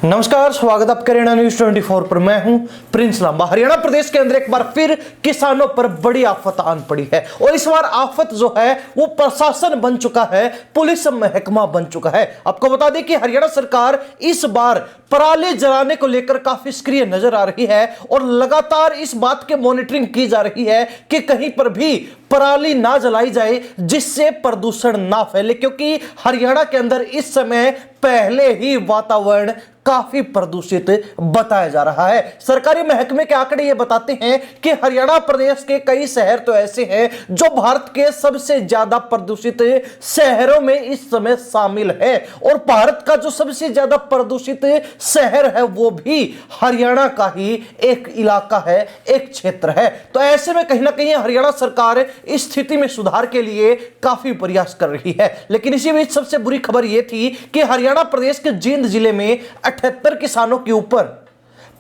नमस्कार, स्वागत आपका हरियाणा न्यूज 24 पर। मैं हूं प्रिंस लांबा। हरियाणा प्रदेश के अंदर एक बार फिर किसानों पर बड़ी आफत आन पड़ी है और इस बार आफत जो है वो प्रशासन बन चुका है, पुलिस महकमा बन चुका है। आपको बता दें कि हरियाणा सरकार इस बार पराली जलाने को लेकर काफी सक्रिय नजर आ रही है और लगातार इस बात की मॉनिटरिंग की जा रही है कि कहीं पर भी पराली ना जलाई जाए जिससे प्रदूषण ना फैले, क्योंकि हरियाणा के अंदर इस समय पहले ही वातावरण काफी प्रदूषित बताया जा रहा है। सरकारी महकमे के आंकड़े ये बताते हैं कि हरियाणा प्रदेश के कई शहर तो ऐसे हैं जो भारत के सबसे ज्यादा प्रदूषित शहरों में इस समय शामिल है और भारत का जो सबसे ज्यादा प्रदूषित शहर है वो भी हरियाणा का ही एक इलाका है, एक क्षेत्र है। तो ऐसे में कहीं ना कहीं हरियाणा सरकार इस स्थिति में सुधार के लिए काफी प्रयास कर रही है। लेकिन इसी बीच सबसे बुरी खबर यह थी कि हरियाणा प्रदेश के जींद जिले में 78 किसानों के ऊपर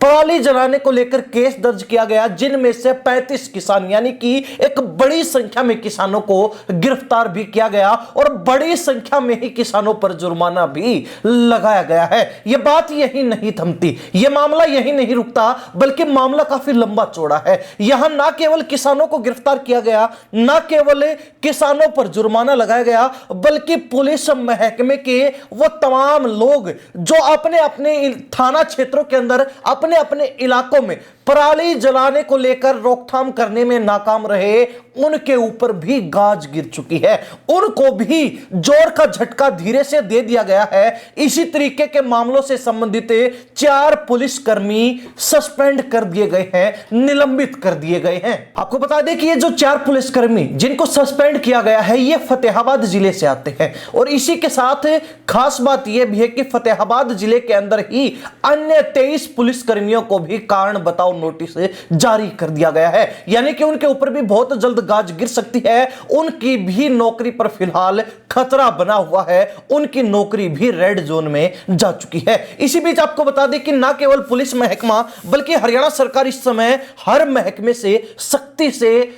पराली जलाने को लेकर केस दर्ज किया गया, जिनमें से 35 किसान यानी कि एक बड़ी संख्या में किसानों को गिरफ्तार भी किया गया और बड़ी संख्या में ही किसानों पर जुर्माना भी लगाया गया है। यह बात यही नहीं थमती, यह मामला यही नहीं रुकता, बल्कि मामला काफी लंबा चौड़ा है। यहां ना केवल किसानों को गिरफ्तार किया गया, ना केवल किसानों पर जुर्माना लगाया गया, बल्कि पुलिस महकमे के वो तमाम लोग जो अपने अपने थाना क्षेत्रों के अंदर अपने इलाकों में पराली जलाने को लेकर रोकथाम करने में नाकाम रहे, उनके ऊपर भी गाज गिर चुकी है। उनको भी जोर का झटका धीरे से दे दिया गया है। इसी तरीके के मामलों से संबंधित 4 पुलिसकर्मी सस्पेंड कर दिए गए हैं, निलंबित कर दिए गए हैं। आपको बता दें कि ये जो 4 पुलिसकर्मी जिनको सस्पेंड किया गया है ये फतेहाबाद जिले से आते हैं और इसी के साथ खास बात यह भी है कि फतेहाबाद जिले के अंदर ही अन्य 23 पुलिसकर्मियों को भी कारण बताओ नोटिस जारी कर दिया गया है, यानी कि उनके ऊपर भी बहुत जल्द गाज गिर सकती है। उनकी भी नौकरी पर फिलहाल खतरा बना हुआ है, उनकी नौकरी भी रेड जोन में जा चुकी है। इसी बीच आपको बता दें कि ना केवल पुलिस महकमा बल्कि हरियाणा सरकार इस समय हर महकमे से सख्ती से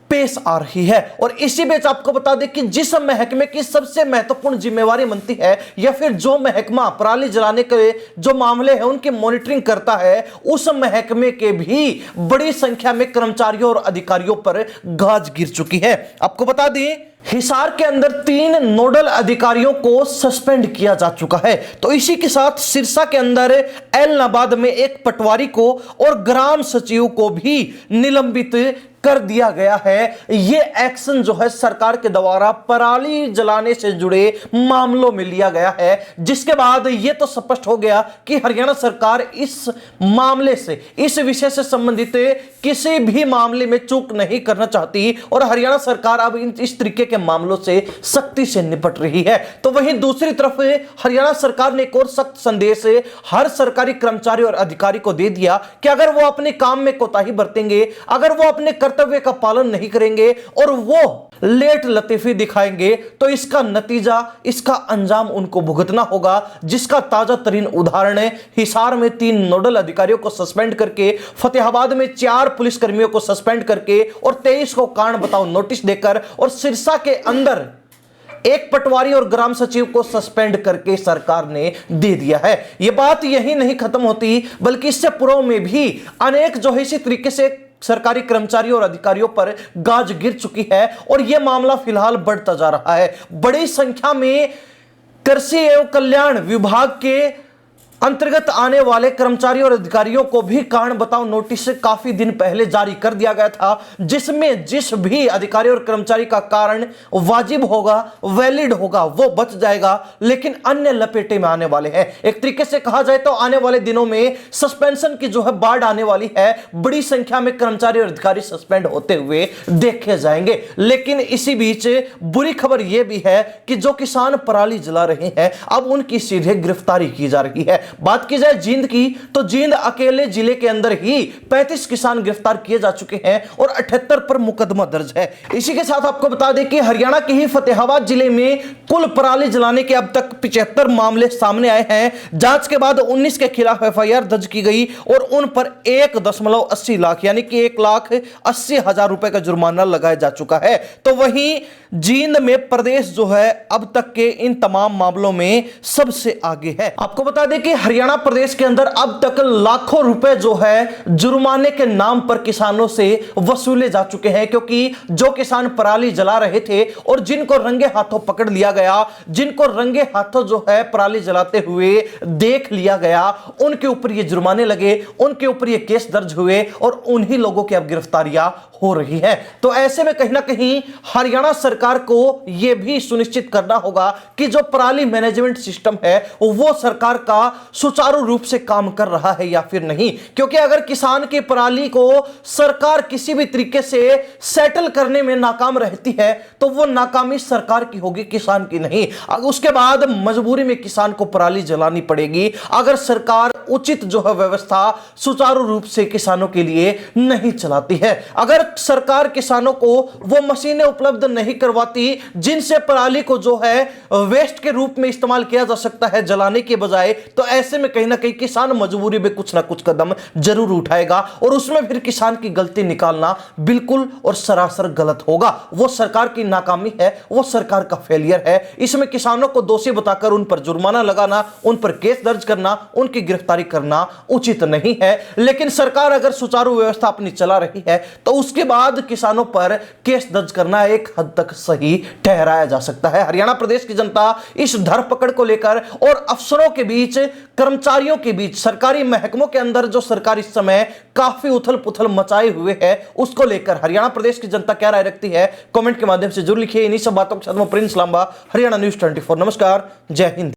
पेश आ रही है और इसी बीच आपको बता दें कि जिस महकमे की सबसे महत्वपूर्ण जिम्मेवारी बनती है या फिर जो महकमा पराली जलाने के जो मामले हैं उनकी मॉनिटरिंग करता है, उस महकमे के भी बड़ी संख्या में कर्मचारियों और अधिकारियों पर गाज गिर चुकी है। आपको बता दें हिसार के अंदर 3 नोडल अधिकारियों को सस्पेंड किया जा चुका है। तो इसी के साथ सिरसा के अंदर एलनाबाद में एक पटवारी को और ग्राम सचिव को भी निलंबित कर दिया गया है। यह एक्शन जो है सरकार के द्वारा पराली जलाने से जुड़े मामलों में लिया गया है, जिसके बाद यह तो स्पष्ट हो गया कि हरियाणा सरकार इस मामले से, इस विषय से संबंधित किसी भी मामले में चूक नहीं करना चाहती और हरियाणा सरकार अब इस तरीके के मामलों से सख्ती से निपट रही है। तो वहीं दूसरी तरफ हरियाणा सरकार ने एक और सख्त संदेश हर सरकारी कर्मचारी और अधिकारी को दे दिया कि अगर वो अपने काम में कोताही बरतेंगे, अगर वो अपने कर्तव्य का पालन नहीं करेंगे और वो लेट लतीफी दिखाएंगे तो इसका नतीजा, इसका अंजाम उनको भुगतना होगा, जिसका ताजा तरीन उदाहरण है हिसार में 3 नोडल अधिकारियों को सस्पेंड करके, फतेहाबाद में 4 पुलिसकर्मियों को सस्पेंड करके और 23 को कारण बताओ नोटिस देकर और सिरसा के अंदर एक पटवारी और ग्राम सचिव को सस्पेंड करके सरकार ने दे दिया है। यह बात यही नहीं खत्म होती, बल्कि इससे पूर्व में भी अनेक जो है इसी तरीके से सरकारी कर्मचारियों और अधिकारियों पर गाज गिर चुकी है और यह मामला फिलहाल बढ़ता जा रहा है। बड़ी संख्या में कृषि एवं कल्याण विभाग के अंतर्गत आने वाले कर्मचारियों और अधिकारियों को भी कारण बताओ नोटिस काफी दिन पहले जारी कर दिया गया था, जिसमें जिस भी अधिकारी और कर्मचारी का कारण वाजिब होगा, वैलिड होगा, वो बच जाएगा, लेकिन अन्य लपेटे में आने वाले हैं। एक तरीके से कहा जाए तो आने वाले दिनों में सस्पेंशन की जो है बाढ़ आने वाली है, बड़ी संख्या में कर्मचारी और अधिकारी सस्पेंड होते हुए देखे जाएंगे। लेकिन इसी बीच बुरी खबर यह भी है कि जो किसान पराली जला रहे हैं अब उनकी सीधे गिरफ्तारी की जा रही है। बात की जाए जींद की तो जींद अकेले जिले के अंदर ही 35 किसान गिरफ्तार किए जा चुके हैं और 78 पर मुकदमा दर्ज है। इसी के साथ आपको बता दें कि हरियाणा के ही फतेहाबाद जिले में कुल पराली जलाने के अब तक 75 मामले सामने आए हैं। जांच के बाद 19 के खिलाफ एफआईआर दर्ज की गई और उन पर 1.80 लाख यानी कि 1,80,000 रुपए का जुर्माना लगाया जा चुका है। तो वहीं जींद में प्रदेश जो है अब तक के इन तमाम मामलों में सबसे आगे है। आपको बता दें कि हरियाणा प्रदेश के अंदर अब तक लाखों रुपए जो है जुर्माने के नाम पर किसानों से वसूले जा चुके हैं, क्योंकि जो किसान पराली जला रहे थे और जिनको रंगे हाथों पकड़ लिया गया, जिनको रंगे हाथों जो है पराली जलाते हुए देख लिया गया, उनके ऊपर ये जुर्माने लगे, उनके ऊपर ये केस दर्ज हुए और उन्हीं लोगों की अब गिरफ्तारियां हो रही है। तो ऐसे में कहीं ना कहीं हरियाणा सरकार को यह भी सुनिश्चित करना होगा कि जो पराली मैनेजमेंट सिस्टम है वो सरकार का सुचारू रूप से काम कर रहा है या फिर नहीं। क्योंकि अगर किसान की पराली को सरकार किसी भी तरीके से सेटल करने में नाकाम रहती है तो वो नाकामी सरकार की होगी, किसान की नहीं। उसके बाद मजबूरी में किसान को पराली जलानी पड़ेगी अगर सरकार उचित जो है व्यवस्था सुचारू रूप से किसानों के लिए नहीं चलाती है। अगर सरकार किसानों को वो मशीनें उपलब्ध नहीं करवाती जिनसे पराली को जो है वेस्ट के रूप में इस्तेमाल किया जा सकता है जलाने के बजाय, तो ऐसे में कहीं ना कहीं किसान मजबूरी में कुछ ना कुछ कदम जरूर उठाएगा और उसमें फिर किसान की गलती निकालना बिल्कुल और सरासर गलत होगा। वो सरकार की नाकामी है, वो सरकार का फेलियर है। इसमें किसानों को दोषी बताकर उन पर जुर्माना लगाना, उन पर केस दर्ज करना, उनकी गिरफ्तारी करना उचित नहीं है। लेकिन सरकार अगर सुचारू व्यवस्था अपनी चला रही है तो उसके बाद किसानों पर केस दर्ज करना एक हद तक सही ठहराया जा सकता है। हरियाणा प्रदेश की जनता इस धरपकड़ को लेकर और अफसरों के बीच, कर्मचारियों के बीच, सरकारी महकमों के अंदर जो सरकार इस समय काफी उथल पुथल मचाए हुए है, उसको लेकर हरियाणा प्रदेश की जनता क्या राय रखती है कमेंट के माध्यम से जरूर लिखिए। इन्हीं सब बातों के साथ मैं प्रिंस लांबा, हरियाणा न्यूज़ 24। नमस्कार, जय हिंद।